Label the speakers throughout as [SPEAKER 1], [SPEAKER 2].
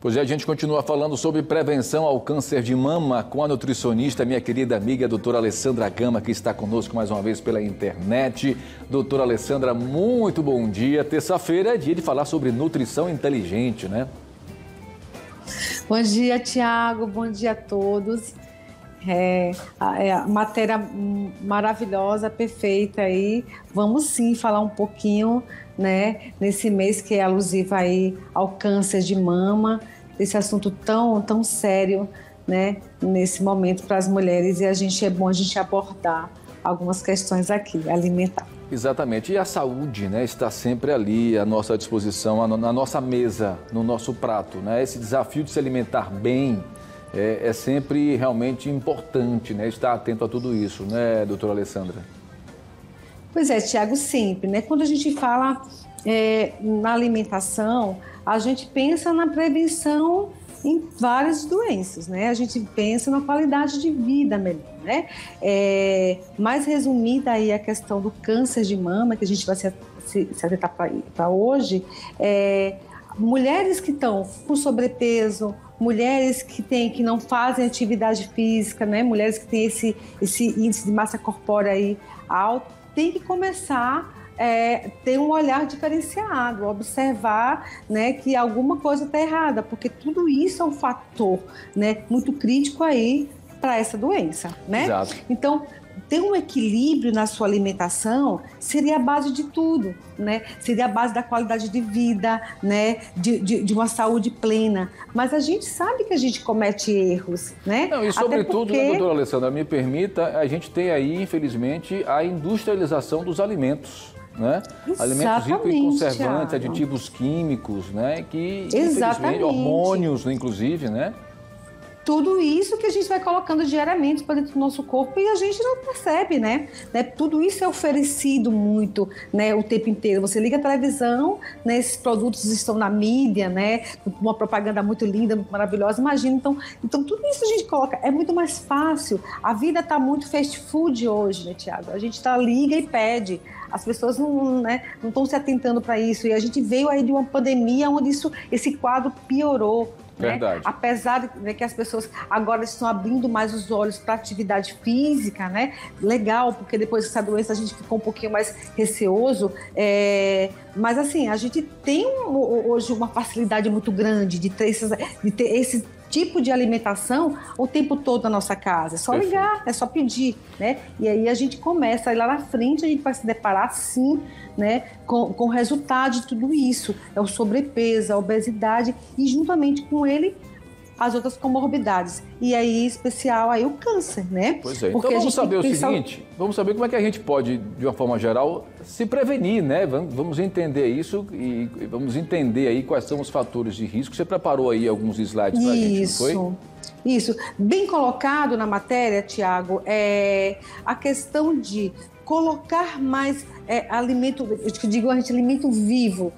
[SPEAKER 1] Pois é, a gente continua falando sobre prevenção ao câncer de mama com a nutricionista, minha querida amiga, doutora Alessandra Gama, que está conosco mais uma vez pela internet. Doutora Alessandra, muito bom dia. Terça-feira é dia de falar sobre nutrição inteligente, né?
[SPEAKER 2] Bom dia, Tiago. Bom dia a todos. A matéria maravilhosa, perfeita aí. Vamos sim falar um pouquinho, né, nesse mês que é alusivo aí ao câncer de mama, esse assunto tão sério, né, nesse momento para as mulheres, e é bom a gente abordar algumas questões aqui, alimentar.
[SPEAKER 1] Exatamente, e a saúde, né, está sempre ali à nossa disposição, na nossa mesa, no nosso prato, né? Esse desafio de se alimentar bem é sempre realmente importante, né, estar atento a tudo isso, né, doutora Alessandra?
[SPEAKER 2] Pois é, Tiago, sempre, né? Quando a gente fala na alimentação, a gente pensa na prevenção em várias doenças, né? A gente pensa na qualidade de vida melhor, né? Mais resumida aí a questão do câncer de mama, que a gente vai se atentar para hoje, mulheres que estão com sobrepeso, mulheres que não fazem atividade física, né? Mulheres que têm esse índice de massa corpórea aí alto, tem que começar ter um olhar diferenciado, observar, né, que alguma coisa está errada, porque tudo isso é um fator, né, muito crítico aí para essa doença, né?
[SPEAKER 1] Exato.
[SPEAKER 2] Então, ter um equilíbrio na sua alimentação seria a base de tudo, né? Seria a base da qualidade de vida, né? De uma saúde plena. Mas a gente sabe que a gente comete erros, né?
[SPEAKER 1] Não, e sobretudo, né, doutora Alessandra, me permita, a gente tem aí, infelizmente, a industrialização dos alimentos, né? Alimentos ricos em conservantes,
[SPEAKER 2] Thiago,
[SPEAKER 1] aditivos químicos, né? Que,
[SPEAKER 2] exatamente,
[SPEAKER 1] infelizmente, hormônios, inclusive, né?
[SPEAKER 2] Tudo isso que a gente vai colocando diariamente para dentro do nosso corpo e a gente não percebe, né? Tudo isso é oferecido muito, né, o tempo inteiro. Você liga a televisão, né, esses produtos estão na mídia, né? Uma propaganda muito linda, muito maravilhosa. Imagina, então tudo isso a gente coloca. É muito mais fácil. A vida está muito fast food hoje, né, Tiago? A gente liga e pede. As pessoas não estão se atentando para isso. E a gente veio aí de uma pandemia onde esse quadro piorou.
[SPEAKER 1] Verdade.
[SPEAKER 2] Né? Apesar de que as pessoas agora estão abrindo mais os olhos para a atividade física, né? Legal, porque depois dessa doença a gente ficou um pouquinho mais receoso. Mas assim, a gente tem hoje uma facilidade muito grande de ter esse tipo de alimentação o tempo todo na nossa casa. É só ligar, é só pedir, né? E aí a gente começa, aí lá na frente a gente vai se deparar, sim, né, com o resultado de tudo isso. É o sobrepeso, a obesidade e juntamente com ele as outras comorbidades. E aí, em especial, aí o câncer, né?
[SPEAKER 1] Pois é. Porque então vamos saber o seguinte, vamos saber como é que a gente pode, de uma forma geral, se prevenir, né? Vamos entender isso e vamos entender aí quais são os fatores de risco. Você preparou aí alguns slides para a gente, não foi?
[SPEAKER 2] Isso. Bem colocado na matéria, Tiago, a questão de colocar mais alimento, eu digo, alimento vivo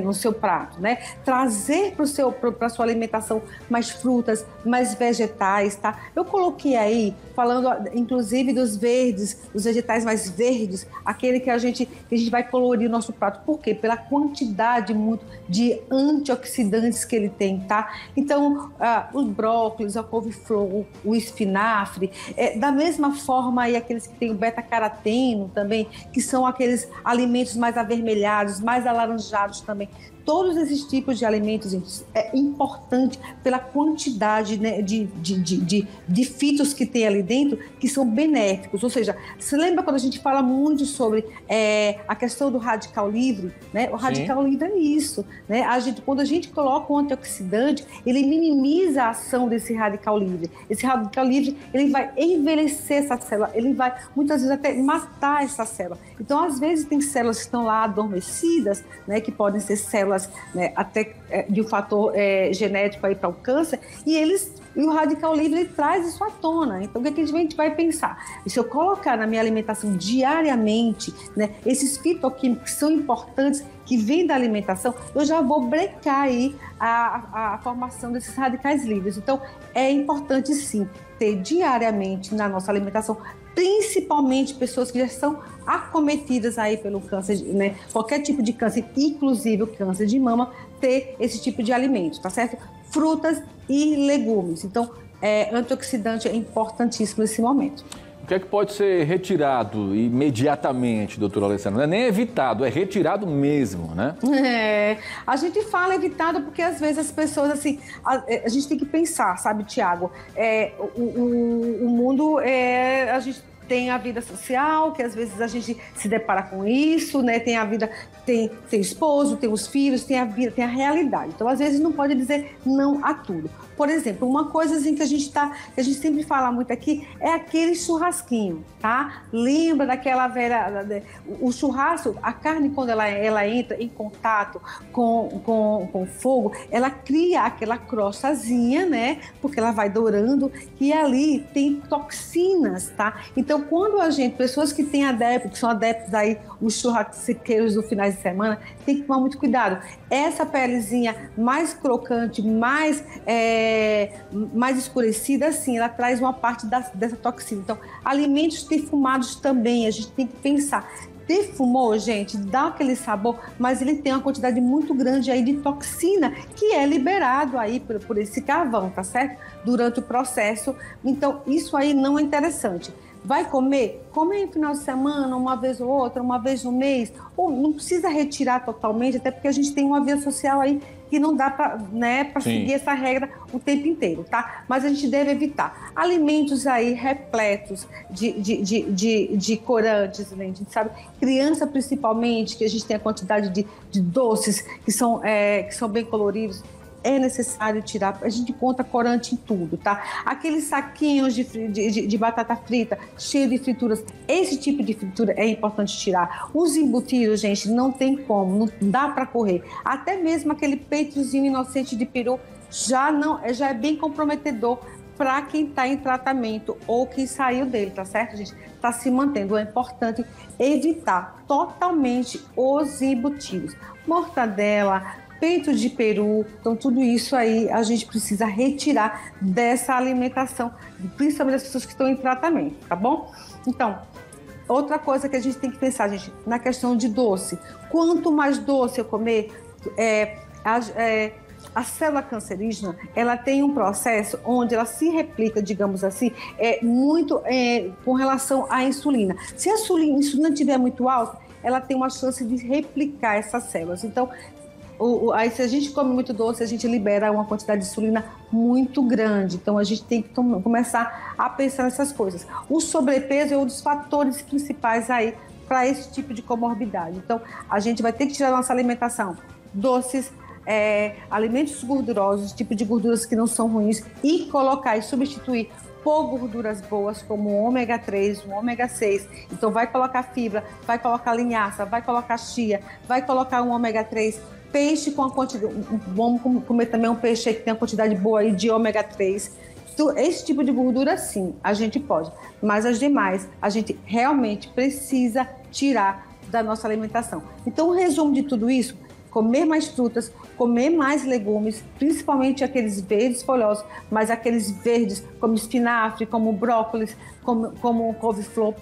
[SPEAKER 2] no seu prato, né? Trazer para a sua alimentação mais frutas, mais vegetais, tá? Eu coloquei aí, falando inclusive dos verdes, dos vegetais mais verdes, aquele que a gente vai colorir o nosso prato. Por quê? Pela quantidade muito de antioxidantes que ele tem, tá? Então, os brócolis, a couve-flor, o espinafre, da mesma forma aí aqueles que têm o beta-caroteno também, que são aqueles alimentos mais avermelhados, mais alaranjados também. Todos esses tipos de alimentos é importante pela quantidade, né, de fitos que tem ali dentro, que são benéficos. Ou seja, você lembra quando a gente fala muito sobre a questão do radical livre? Né? O radical livre é isso. Né? Quando a gente coloca um antioxidante, ele minimiza a ação desse radical livre. Esse radical livre, ele vai envelhecer essa célula, ele vai muitas vezes até matar essa célula. Então, às vezes, tem células que estão lá adormecidas, né, que podem ser células, né, até de um fator genético aí para o câncer, e o radical livre ele traz isso à tona. Então, o que a gente vai pensar? E se eu colocar na minha alimentação diariamente, né, esses fitoquímicos que são importantes, que vêm da alimentação, eu já vou brecar aí a formação desses radicais livres. Então, é importante sim ter diariamente na nossa alimentação principalmente pessoas que já são acometidas aí pelo câncer, né? Qualquer tipo de câncer, inclusive o câncer de mama, ter esse tipo de alimento, tá certo? Frutas e legumes. Então, antioxidante é importantíssimo nesse momento.
[SPEAKER 1] O que é que pode ser retirado imediatamente, doutora Alessandra? Não é nem evitado, é retirado mesmo, né?
[SPEAKER 2] A gente fala evitado porque às vezes as pessoas, assim, a gente tem que pensar, sabe, Tiago? O mundo, a gente tem a vida social, que às vezes a gente se depara com isso, né? Tem a vida, tem esposo, tem os filhos, tem a vida, tem a realidade. Então, às vezes, não pode dizer não a tudo. Por exemplo, uma coisa assim que a gente sempre fala muito aqui é aquele churrasquinho, tá? Lembra daquela velha... O churrasco, a carne, quando ela entra em contato com fogo, ela cria aquela crostazinha, né? Porque ela vai dourando e ali tem toxinas, tá? Então, quando pessoas que são adeptos aí, os churrasqueiros do finais de semana, tem que tomar muito cuidado. Essa pelezinha mais crocante, mais escurecida, assim, ela traz uma parte dessa toxina. Então, alimentos defumados também, a gente tem que pensar. Defumou, gente, dá aquele sabor, mas ele tem uma quantidade muito grande aí de toxina que é liberado aí por esse carvão, tá certo? Durante o processo. Então, isso aí não é interessante. Vai comer? Come no final de semana, uma vez ou outra, uma vez no mês. Ou não precisa retirar totalmente, até porque a gente tem uma vida social aí que não dá para, né, para seguir essa regra o tempo inteiro, tá? Mas a gente deve evitar alimentos aí repletos de corantes, né? A gente sabe, criança principalmente, que a gente tem a quantidade de doces que são bem coloridos. É necessário tirar, a gente conta corante em tudo, tá? Aqueles saquinhos de batata frita, cheio de frituras, esse tipo de fritura é importante tirar. Os embutidos, gente, não tem como, não dá para correr. Até mesmo aquele peitozinho inocente de peru já é bem comprometedor para quem está em tratamento ou quem saiu dele, tá certo, gente? Está se mantendo. É importante evitar totalmente os embutidos. Mortadela, peito de peru, então tudo isso aí a gente precisa retirar dessa alimentação, principalmente das pessoas que estão em tratamento, tá bom? Então, outra coisa que a gente tem que pensar, gente, na questão de doce. Quanto mais doce eu comer, a célula cancerígena, ela tem um processo onde ela se replica, digamos assim, muito com relação à insulina. Se a insulina estiver muito alta, ela tem uma chance de replicar essas células. Então, aí, se a gente come muito doce, a gente libera uma quantidade de insulina muito grande. Então, a gente tem que começar a pensar nessas coisas. O sobrepeso é um dos fatores principais aí para esse tipo de comorbidade. Então, a gente vai ter que tirar da nossa alimentação doces, alimentos gordurosos, tipo de gorduras que não são ruins, e colocar e substituir por gorduras boas, como o ômega 3, o ômega 6. Então, vai colocar fibra, vai colocar linhaça, vai colocar chia, vai colocar um ômega 3. Peixe com a quantidade, vamos comer também um peixe que tem uma quantidade boa aí de ômega 3. Então, esse tipo de gordura, sim, a gente pode. Mas as demais, a gente realmente precisa tirar da nossa alimentação. Então, o resumo de tudo isso, comer mais frutas, comer mais legumes, principalmente aqueles verdes folhosos, mas aqueles verdes como espinafre, como brócolis, como couve-flor.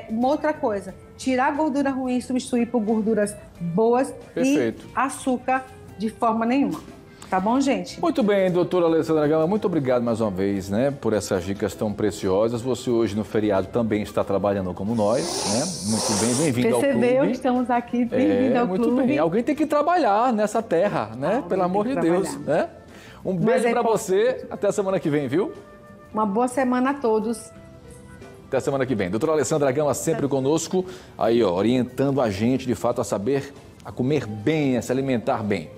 [SPEAKER 2] Uma outra coisa, tirar a gordura ruim e substituir por gorduras boas. Perfeito. E açúcar de forma nenhuma. Tá bom, gente?
[SPEAKER 1] Muito bem, doutora Alessandra Gama, muito obrigado mais uma vez, né, por essas dicas tão preciosas. Você hoje no feriado também está trabalhando como nós, né? Muito bem, bem-vindo ao clube.
[SPEAKER 2] Percebeu que estamos aqui, bem-vindo ao clube.
[SPEAKER 1] Muito bem, alguém tem que trabalhar nessa terra, né? Pelo amor de Deus, né? Um beijo para você, até a semana que vem, viu?
[SPEAKER 2] Uma boa semana a todos.
[SPEAKER 1] Até a semana que vem. Doutora Alessandra Gama sempre conosco, aí ó, orientando a gente de fato a saber, a comer bem, a se alimentar bem.